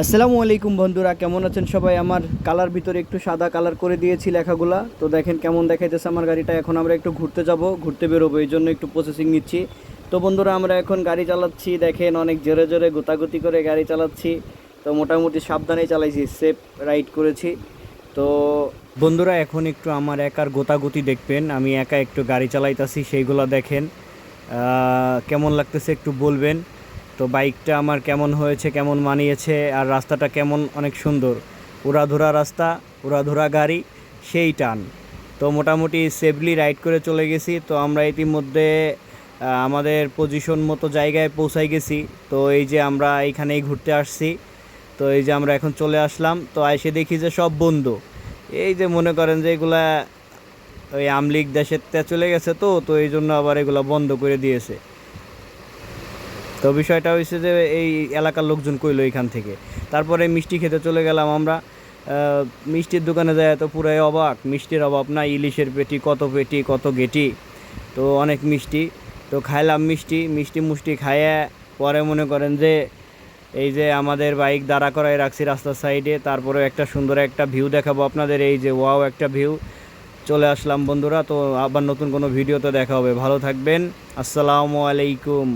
আসসালামু আলাইকুম বন্ধুরা, কেমন আছেন সবাই? আমার কালার ভিতরে একটু সাদা কালার করে দিয়েছি লেখাগুলা, তো দেখেন কেমন দেখাইতেছে আমার গাড়িটা। এখন আমরা একটু ঘুরতে যাব, ঘুরতে বেরোবো, এই জন্য একটু প্রসেসিং নিচ্ছি। তো বন্ধুরা, আমরা এখন গাড়ি চালাচ্ছি, দেখেন অনেক জোরে জোরে গোতাগুতি করে গাড়ি চালাচ্ছি। তো মোটামুটি সাবধানেই চালাইছি, সেফ রাইড করেছি। তো বন্ধুরা, এখন একটু আমার একার গোতাগুতি দেখবেন, আমি একা একটু গাড়ি চালাইতাছি, সেইগুলো দেখেন। কেমন লাগতেছে একটু বলবেন। তো বাইকটা আমার কেমন হয়েছে, কেমন মানিয়েছে, আর রাস্তাটা কেমন, অনেক সুন্দর, উড়াধুরা রাস্তা, উড়াধুরা গাড়ি, সেই টান। তো মোটামুটি সেফলি রাইড করে চলে গেছি। তো আমরা ইতিমধ্যে আমাদের পজিশন মতো জায়গায় পৌঁছাই গেছি। তো এই যে আমরা এইখানেই ঘুরতে আসছি। তো এই যে আমরা এখন চলে আসলাম, তো এসে দেখি যে সব বন্ধ। এই যে মনে করেন যে এগুলা ওই আমলিগ দেশের তে চলে গেছে, তো তো এই জন্য আবার এগুলা বন্ধ করে দিয়েছে। তো বিষয়টা হয়েছে যে এই এলাকার লোকজন কইলো এখান থেকে। তারপরে মিষ্টি খেতে চলে গেলাম আমরা। মিষ্টির দোকানে যায় তো পুরাই অবাক, মিষ্টির অভাব না, ইলিশের পেটি, কত পেটি, কত গেটি, তো অনেক মিষ্টি। তো খাইলাম মিষ্টি মিষ্টি মুষ্টি খাইয়ে পরে মনে করেন যে এই যে আমাদের বাইক দাঁড়া করায় রাখছি রাস্তার সাইডে। তারপরে একটা সুন্দর একটা ভিউ দেখাবো আপনাদের, এই যে ওয়াও একটা ভিউ। চলে আসলাম বন্ধুরা। তো আবার নতুন কোনো ভিডিওতে দেখা হবে, ভালো থাকবেন। আসসালামু আলাইকুম।